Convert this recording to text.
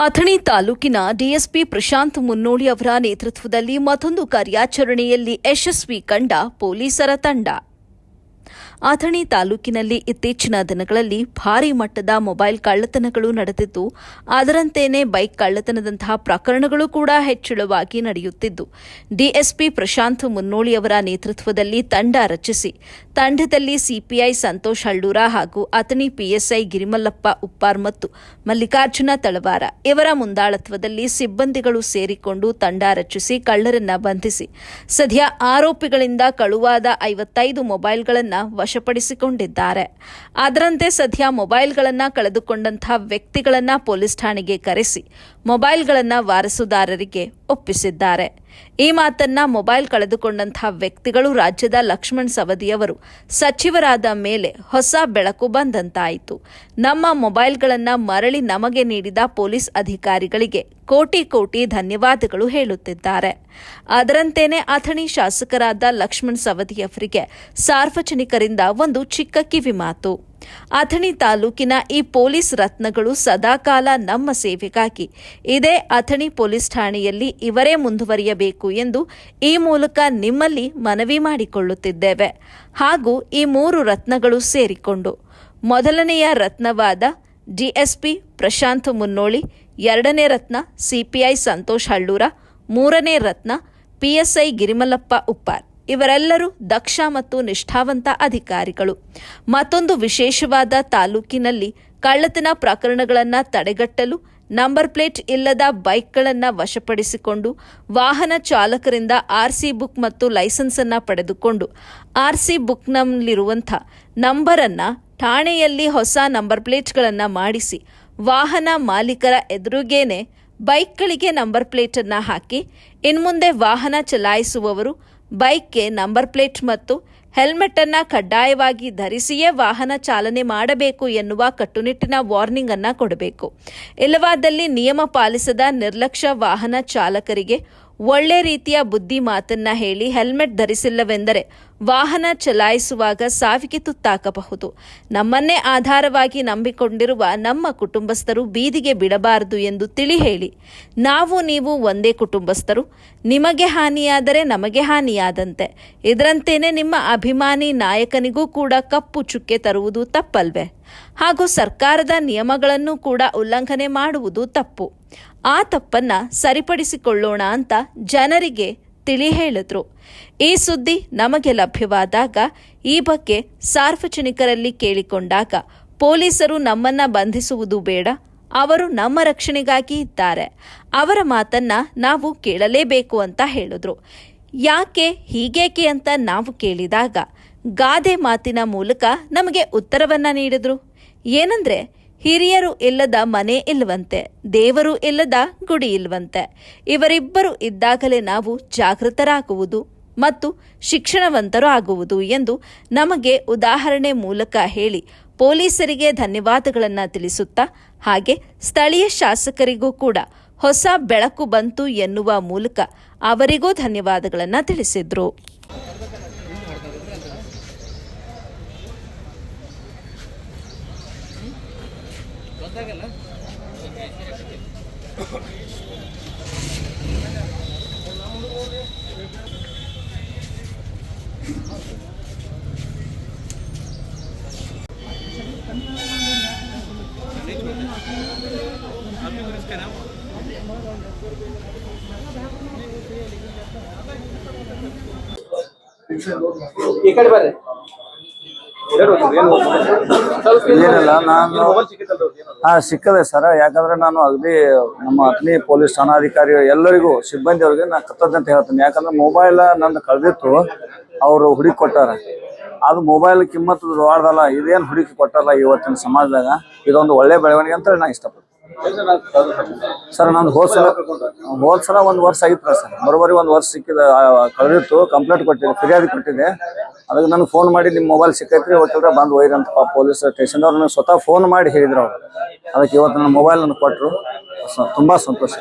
ಅಥಣಿ ತಾಲೂಕಿನ ಡಿಎಸ್ಪಿ ಪ್ರಶಾಂತ್ ಮುನ್ನೋಳಿ ಅವರ ನೇತೃತ್ವದಲ್ಲಿ ಮತ್ತೊಂದು ಕಾರ್ಯಾಚರಣೆಯಲ್ಲಿ ಯಶಸ್ವಿ ಕಂಡ ಪೊಲೀಸರ ತಂಡ. ಅಥಣಿ ತಾಲೂಕಿನಲ್ಲಿ ಇತ್ತೀಚಿನ ದಿನಗಳಲ್ಲಿ ಭಾರೀ ಮಟ್ಟದ ಮೊಬೈಲ್ ಕಳ್ಳತನಗಳು ನಡೆದಿದ್ದು, ಅದರಂತೆಯೇ ಬೈಕ್ ಕಳ್ಳತನದಂತಹ ಪ್ರಕರಣಗಳು ಕೂಡ ಹೆಚ್ಚಳವಾಗಿ ನಡೆಯುತ್ತಿದ್ದು, ಡಿಎಸ್ಪಿ ಪ್ರಶಾಂತ್ ಮುನ್ನೋಳಿ ಅವರ ನೇತೃತ್ವದಲ್ಲಿ ತಂಡ ರಚಿಸಿ ತಂಡದಲ್ಲಿ ಸಿಪಿಐ ಸಂತೋಷ್ ಹಳ್ಳೂರ ಹಾಗೂ ಅಥಣಿ ಪಿಎಸ್ಐ ಗಿರಿಮಲ್ಲಪ್ಪ ಉಪ್ಪಾರ್ ಮತ್ತು ಮಲ್ಲಿಕಾರ್ಜುನ ತಳವಾರ ಇವರ ಮುಂದಾಳತ್ವದಲ್ಲಿ ಸಿಬ್ಬಂದಿಗಳು ಸೇರಿಕೊಂಡು ತಂಡ ರಚಿಸಿ ಕಳ್ಳರನ್ನ ಬಂಧಿಸಿ ಸದ್ಯ ಆರೋಪಿಗಳಿಂದ ಕಳುವಾದ 55 ಮೊಬೈಲ್ಗಳನ್ನು ವಶಪಡಿಸಿಕೊಂಡಿದ್ದಾರೆ. ಅದರಂತೆ ಸದ್ಯ ಮೊಬೈಲ್ಗಳನ್ನು ಕಳೆದುಕೊಂಡಂತಹ ವ್ಯಕ್ತಿಗಳನ್ನು ಪೊಲೀಸ್ ಠಾಣೆಗೆ ಕರೆಸಿ ಮೊಬೈಲ್ಗಳನ್ನು ವಾರಸುದಾರರಿಗೆ ಒಪ್ಪಿಸಿದ್ದಾರೆ. ಈ ಮಾತನ್ನ ಮೊಬೈಲ್ ಕಳೆದುಕೊಂಡಂತಹ ವ್ಯಕ್ತಿಗಳು ರಾಜ್ಯದ ಲಕ್ಷ್ಮಣ್ ಸವದಿಯವರು ಸಚಿವರಾದ ಮೇಲೆ ಹೊಸ ಬೆಳಕು ಬಂದಂತಾಯಿತು. ನಮ್ಮ ಮೊಬೈಲ್ಗಳನ್ನು ಮರಳಿ ನಮಗೆ ನೀಡಿದ ಪೊಲೀಸ್ ಅಧಿಕಾರಿಗಳಿಗೆ ಕೋಟಿ ಕೋಟಿ ಧನ್ಯವಾದಗಳು ಹೇಳುತ್ತಿದ್ದಾರೆ. ಅದರಂತೆಯೇ ಅಥಣಿ ಶಾಸಕರಾದ ಲಕ್ಷ್ಮಣ್ ಸವದಿಯವರಿಗೆ ಸಾರ್ವಜನಿಕರಿಂದ ಒಂದು ಚಿಕ್ಕ ಕಿವಿಮಾತು. ಅಥಣಿ ತಾಲೂಕಿನ ಈ ಪೊಲೀಸ್ ರತ್ನಗಳು ಸದಾಕಾಲ ನಮ್ಮ ಸೇವೆಗಾಗಿ ಇದೇ ಅಥಣಿ ಪೊಲೀಸ್ ಠಾಣೆಯಲ್ಲಿ ಇವರೇ ಮುಂದುವರಿಯಬೇಕು ಎಂದು ಈ ಮೂಲಕ ನಿಮ್ಮಲ್ಲಿ ಮನವಿ ಮಾಡಿಕೊಳ್ಳುತ್ತಿದ್ದೇವೆ. ಹಾಗೂ ಈ 3 ರತ್ನಗಳು ಸೇರಿಕೊಂಡು ಮೊದಲನೆಯ ರತ್ನವಾದ ಡಿಎಸ್ಪಿ ಪ್ರಶಾಂತ್ ಮುನ್ನೋಳಿ, 2ನೇ ರತ್ನ ಸಿಪಿಐ ಸಂತೋಷ್ ಹಳ್ಳೂರ, 3ನೇ ರತ್ನ ಪಿಎಸ್ಐ ಗಿರಿಮಲ್ಲಪ್ಪ ಉಪ್ಪಾರ್ ಇವರೆಲ್ಲರೂ ದಕ್ಷ ಮತ್ತು ನಿಷ್ಠಾವಂತ ಅಧಿಕಾರಿಗಳು. ಮತ್ತೊಂದು ವಿಶೇಷವಾದ ತಾಲೂಕಿನಲ್ಲಿ ಕಳ್ಳತನ ಪ್ರಕರಣಗಳನ್ನು ತಡೆಗಟ್ಟಲು ನಂಬರ್ ಪ್ಲೇಟ್ ಇಲ್ಲದ ಬೈಕ್ಗಳನ್ನು ವಶಪಡಿಸಿಕೊಂಡು ವಾಹನ ಚಾಲಕರಿಂದ ಆರ್ಸಿ ಬುಕ್ ಮತ್ತು ಲೈಸೆನ್ಸ್ ಅನ್ನು ಪಡೆದುಕೊಂಡು ಆರ್ಸಿ ಬುಕ್ನಲ್ಲಿರುವಂಥ ನಂಬರನ್ನು ಠಾಣೆಯಲ್ಲಿ ಹೊಸ ನಂಬರ್ ಪ್ಲೇಟ್ಗಳನ್ನು ಮಾಡಿಸಿ ವಾಹನ ಮಾಲೀಕರ ಎದುರಿಗೇನೆ ಬೈಕ್ಗಳಿಗೆ ನಂಬರ್ ಪ್ಲೇಟನ್ನು ಹಾಕಿ ಇನ್ಮುಂದೆ ವಾಹನ ಚಲಾಯಿಸುವವರು ಬೈಕ್ಗೆ ನಂಬರ್ ಪ್ಲೇಟ್ ಮತ್ತು ಹೆಲ್ಮೆಟ್ ಅನ್ನು ಕಡ್ಡಾಯವಾಗಿ ಧರಿಸಿಯೇ ವಾಹನ ಚಾಲನೆ ಮಾಡಬೇಕು ಎನ್ನುವ ಕಟ್ಟುನಿಟ್ಟಿನ ವಾರ್ನಿಂಗ್ ಅನ್ನು ಕೊಡಬೇಕು. ಇಲ್ಲವಾದಲ್ಲಿ ನಿಯಮ ಪಾಲಿಸದ ನಿರ್ಲಕ್ಷ್ಯ ವಾಹನ ಚಾಲಕರಿಗೆ ಒಳ್ಳೆ ರೀತಿಯ ಬುದ್ಧಿ ಮಾತನ್ನ ಹೇಳಿ ಹೆಲ್ಮೆಟ್ ಧರಿಸಿಲ್ಲವೆಂದರೆ ವಾಹನ ಚಲಾಯಿಸುವಾಗ ಸಾವಿಗೆ ತುತ್ತಾಗಬಹುದು. ನಮ್ಮನ್ನೇ ಆಧಾರವಾಗಿ ನಂಬಿಕೊಂಡಿರುವ ನಮ್ಮ ಕುಟುಂಬಸ್ಥರು ಬೀದಿಗೆ ಬಿಡಬಾರದು ಎಂದು ತಿಳಿ ಹೇಳಿ. ನಾವು ನೀವು ಒಂದೇ ಕುಟುಂಬಸ್ಥರು, ನಿಮಗೆ ಹಾನಿಯಾದರೆ ನಮಗೆ ಹಾನಿಯಾದಂತೆ. ಇದರಂತೆಯೇ ನಿಮ್ಮ ಅಭಿಮಾನಿ ನಾಯಕನಿಗೂ ಕೂಡ ಕಪ್ಪು ಚುಕ್ಕೆ ತರುವುದು ತಪ್ಪಲ್ವೇ? ಹಾಗೂ ಸರ್ಕಾರದ ನಿಯಮಗಳನ್ನು ಕೂಡ ಉಲ್ಲಂಘನೆ ಮಾಡುವುದು ತಪ್ಪು. ಆ ತಪ್ಪನ್ನ ಸರಿಪಡಿಸಿಕೊಳ್ಳೋಣ ಅಂತ ಜನರಿಗೆ ತಿಳಿ ಹೇಳಿದ್ರು. ಈ ಸುದ್ದಿ ನಮಗೆ ಲಭ್ಯವಾದಾಗ ಈ ಬಗ್ಗೆ ಸಾರ್ವಜನಿಕರಲ್ಲಿ ಕೇಳಿಕೊಂಡಾಗ ಪೊಲೀಸರು ನಮ್ಮನ್ನ ಬಂಧಿಸುವುದು ಬೇಡ, ಅವರು ನಮ್ಮ ರಕ್ಷಣೆಗಾಗಿ ಇದ್ದಾರೆ, ಅವರ ಮಾತನ್ನ ನಾವು ಕೇಳಲೇಬೇಕು ಅಂತ ಹೇಳಿದ್ರು. ಯಾಕೆ ಹೀಗೇಕೆ ಅಂತ ನಾವು ಕೇಳಿದಾಗ ಗಾದೆ ಮಾತಿನ ಮೂಲಕ ನಮಗೆ ಉತ್ತರವನ್ನ ನೀಡಿದ್ರು. ಏನಂದ್ರೆ, ಹಿರಿಯರು ಇಲ್ಲದ ಮನೆ ಇಲ್ಲವಂತೆ, ದೇವರು ಇಲ್ಲದ ಗುಡಿ ಇಲ್ಲವಂತೆ. ಇವರಿಬ್ಬರು ಇದ್ದಾಗಲೇ ನಾವು ಜಾಗೃತರಾಗುವುದು ಮತ್ತು ಶಿಕ್ಷಣವಂತರು ಆಗುವುದು ಎಂದು ನಮಗೆ ಉದಾಹರಣೆ ಮೂಲಕ ಹೇಳಿ ಪೊಲೀಸರಿಗೆ ಧನ್ಯವಾದಗಳನ್ನು ತಿಳಿಸುತ್ತಾ, ಹಾಗೆ ಸ್ಥಳೀಯ ಶಾಸಕರಿಗೂ ಕೂಡ ಹೊಸ ಬೆಳಕು ಬಂತು ಎನ್ನುವ ಮೂಲಕ ಅವರಿಗೂ ಧನ್ಯವಾದಗಳನ್ನು ತಿಳಿಸಿದ್ರು. ಈ ಕಡೆ ಬರ್ರಿ. ಏನಿಲ್ಲ, ನಾನು ಸಿಕ್ಕದೆ ಸರ್. ಯಾಕಂದ್ರೆ ನಾನು ಅಗದಿ ನಮ್ಮ ಅಥಣಿ ಪೊಲೀಸ್ ಠಾಣಾಧಿಕಾರಿ ಎಲ್ಲರಿಗೂ ಸಿಬ್ಬಂದಿಯವ್ರಿಗೆ ನಾನು ಕರ್ತವ್ಯ ಅಂತ ಹೇಳ್ತೀನಿ. ಯಾಕಂದ್ರೆ ಮೊಬೈಲ್ ನಂದು ಕಳೆದಿತ್ತು, ಅವರು ಹುಡುಕಿ ಕೊಟ್ಟಾರ. ಅದು ಮೊಬೈಲ್ ಕಿಮ್ಮತ್ತು ದೊಡ್ಡದಲ್ಲ, ಇದೇನು ಹುಡುಕಿ ಕೊಟ್ಟಾರಲ್ಲ ಇವತ್ತಿನ ಸಮಾಜದಾಗ, ಇದೊಂದು ಒಳ್ಳೆ ಬೆಳವಣಿಗೆ ಅಂತ ನಾನು ಇಷ್ಟಪಡ್ತೀನಿ ಸರ್. ನಂದು ಹೋದ್ ಸಲ 1 ವರ್ಷ ಆಗಿತ್ತು ಸರ್, ಬರೋಬ್ಬರಿ 1 ವರ್ಷ ಸಿಕ್ಕಿದ ಕಳೆದಿತ್ತು. ಕಂಪ್ಲೇಂಟ್ ಕೊಟ್ಟಿದ್ದೆ, ಫಿರ್ಯಾದಿ ಕೊಟ್ಟಿದ್ದೆ. ಅದಕ್ಕೆ ನನಗೆ ಫೋನ್ ಮಾಡಿ ನಿಮ್ಮ ಮೊಬೈಲ್ ಸಿಕ್ಕೈತ್ರಿ, ಇವತ್ತಿದ್ರೆ ಬಂದು ಒಯ್ರಿ ಅಂತ ಪೊಲೀಸ್ ಸ್ಟೇಷನ್ದವ್ರು ನನಗೆ ಸ್ವತಃ ಫೋನ್ ಮಾಡಿ ಹೇಳಿದ್ರು. ಅವರು ಅದಕ್ಕೆ ಇವತ್ತು ನನ್ನ ಮೊಬೈಲ್ ನನಗೆ ಕೊಟ್ಟರು. ತುಂಬ ಸಂತೋಷ.